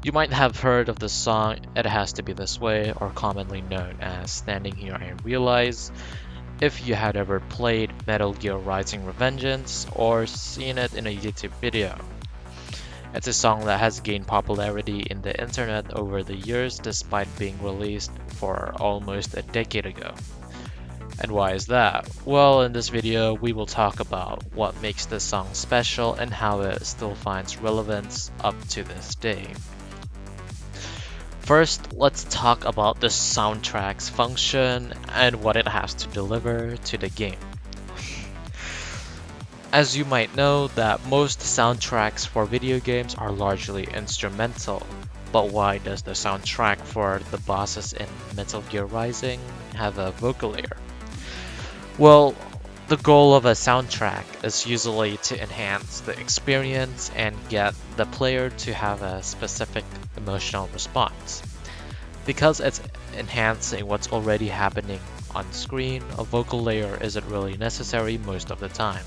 You might have heard of the song It Has to Be This Way, or commonly known as Standing Here I Realize, if you had ever played Metal Gear Rising: Revengeance or seen it in a YouTube video. It's a song that has gained popularity in the internet over the years despite being released for almost a decade ago. And why is that? Well, in this video, we will talk about what makes this song special and how it still finds relevance up to this day. First, let's talk about the soundtrack's function and what it has to deliver to the game. As you might know, that most soundtracks for video games are largely instrumental, but why does the soundtrack for the bosses in Metal Gear Rising have a vocal layer? Well, the goal of a soundtrack is usually to enhance the experience and get the player to have a specific emotional response. Because it's enhancing what's already happening on screen, a vocal layer isn't really necessary most of the time.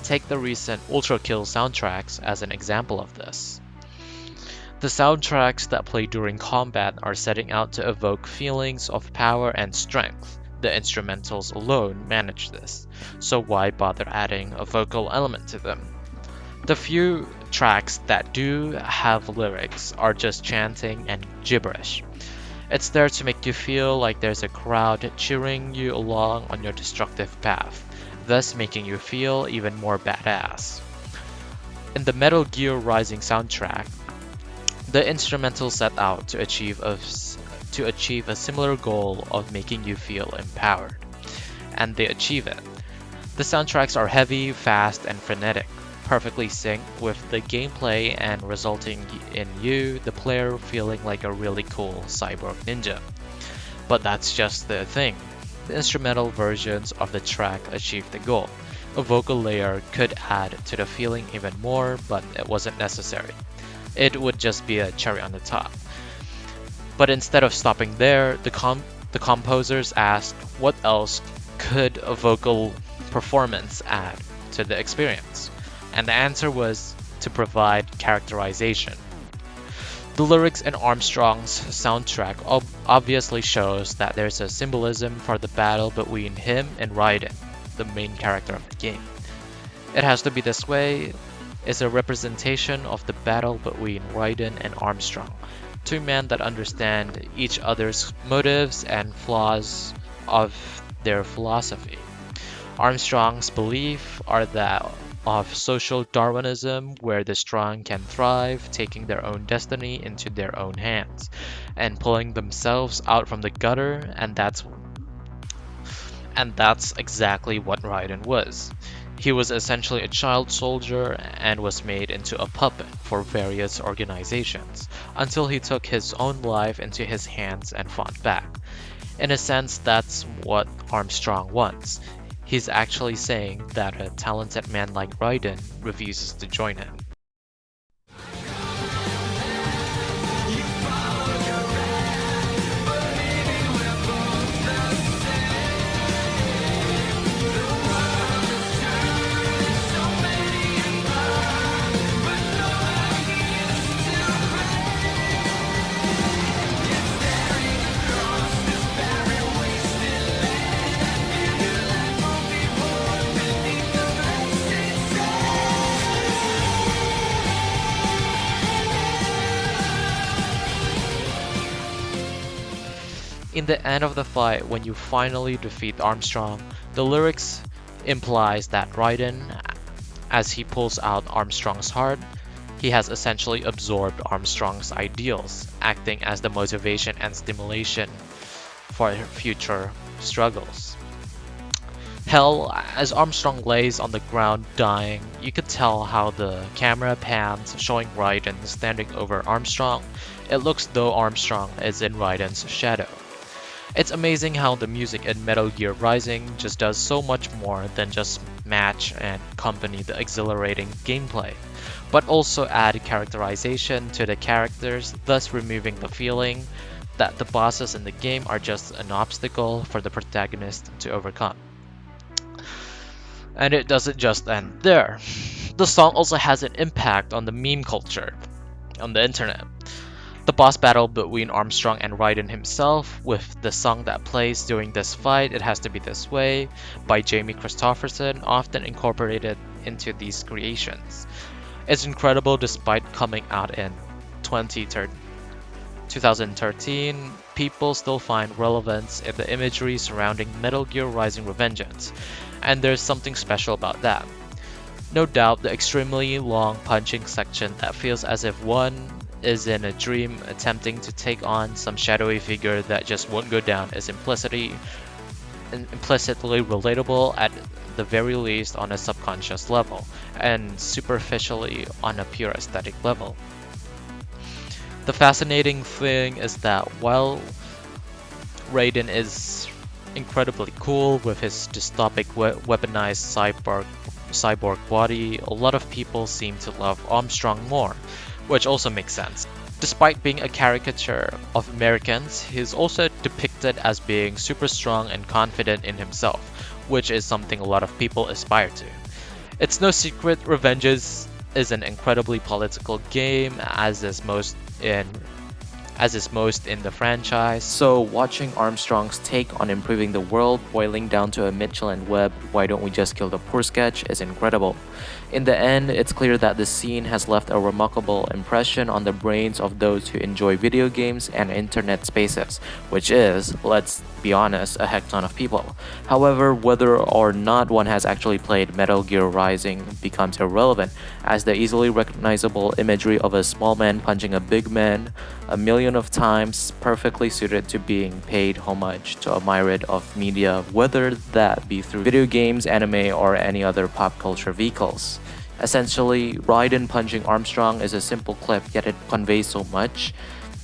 Take the recent Ultra Kill soundtracks as an example of this. The soundtracks that play during combat are setting out to evoke feelings of power and strength. The instrumentals alone manage this, so why bother adding a vocal element to them? The few tracks that do have lyrics are just chanting and gibberish. It's there to make you feel like there's a crowd cheering you along on your destructive path, thus making you feel even more badass. In the Metal Gear Rising soundtrack, the instrumental set out to achieve a similar goal of making you feel empowered, and they achieve it. The soundtracks are heavy, fast, and frenetic, perfectly synced with the gameplay and resulting in you, the player, feeling like a really cool cyborg ninja. But that's just the thing. The instrumental versions of the track achieve the goal. A vocal layer could add to the feeling even more, but it wasn't necessary. It would just be a cherry on the top. But instead of stopping there, the composers asked what else could a vocal performance add to the experience? And the answer was to provide characterization. The lyrics in Armstrong's soundtrack obviously shows that there's a symbolism for the battle between him and Raiden, the main character of the game. It Has to Be This Way is a representation of the battle between Raiden and Armstrong, two men that understand each other's motives and flaws of their philosophy. Armstrong's beliefs are that of social Darwinism, where the strong can thrive, taking their own destiny into their own hands, and pulling themselves out from the gutter, and that's exactly what Raiden was. He was essentially a child soldier and was made into a puppet for various organizations, until he took his own life into his hands and fought back. In a sense, that's what Armstrong wants. He's actually saying that a talented man like Raiden refuses to join him. In the end of the fight, when you finally defeat Armstrong, the lyrics implies that Raiden, as he pulls out Armstrong's heart, he has essentially absorbed Armstrong's ideals, acting as the motivation and stimulation for future struggles. Hell, as Armstrong lays on the ground dying, you could tell how the camera pans, showing Raiden standing over Armstrong. It looks though Armstrong is in Raiden's shadow. It's amazing how the music in Metal Gear Rising just does so much more than just match and accompany the exhilarating gameplay, but also add characterization to the characters, thus removing the feeling that the bosses in the game are just an obstacle for the protagonist to overcome. And it doesn't just end there. The song also has an impact on the meme culture on the internet. The boss battle between Armstrong and Raiden himself, with the song that plays during this fight, It Has to Be This Way, by Jamie Christopherson, often incorporated into these creations. It's incredible despite coming out in 2013, people still find relevance in the imagery surrounding Metal Gear Rising: Revengeance, and there's something special about that. No doubt, the extremely long punching section that feels as if one is in a dream attempting to take on some shadowy figure that just won't go down is implicitly relatable at the very least on a subconscious level, and superficially on a pure aesthetic level. The fascinating thing is that while Raiden is incredibly cool with his dystopic weaponized cyborg body, a lot of people seem to love Armstrong more, which also makes sense. Despite being a caricature of Americans, he's also depicted as being super strong and confident in himself, which is something a lot of people aspire to. It's no secret Revengeance is an incredibly political game, as is most in the franchise. So watching Armstrong's take on improving the world boiling down to a Mitchell and Webb "why don't we just kill the poor" sketch is incredible. In the end, it's clear that the scene has left a remarkable impression on the brains of those who enjoy video games and internet spaces, which is, let's be honest, a heck ton of people. However, whether or not one has actually played Metal Gear Rising becomes irrelevant, as the easily recognizable imagery of a small man punching a big man a million of times perfectly suited to being paid homage to a myriad of media, whether that be through video games, anime, or any other pop culture vehicles. Essentially, Raiden punching Armstrong is a simple clip, yet it conveys so much,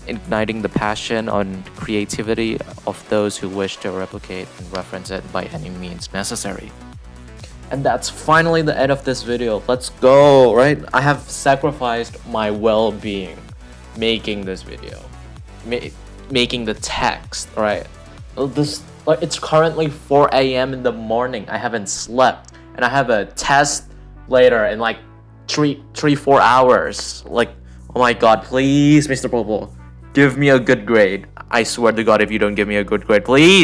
igniting the passion and creativity of those who wish to replicate and reference it by any means necessary. And that's finally the end of this video. Let's go, right? I have sacrificed my well-being making this video, making the text, right? It's currently 4 a.m. in the morning. I haven't slept, and I have a test later in like 4 hours. Like, oh my god, please, Mr. Popo, give me a good grade. I swear to god, if you don't give me a good grade, please.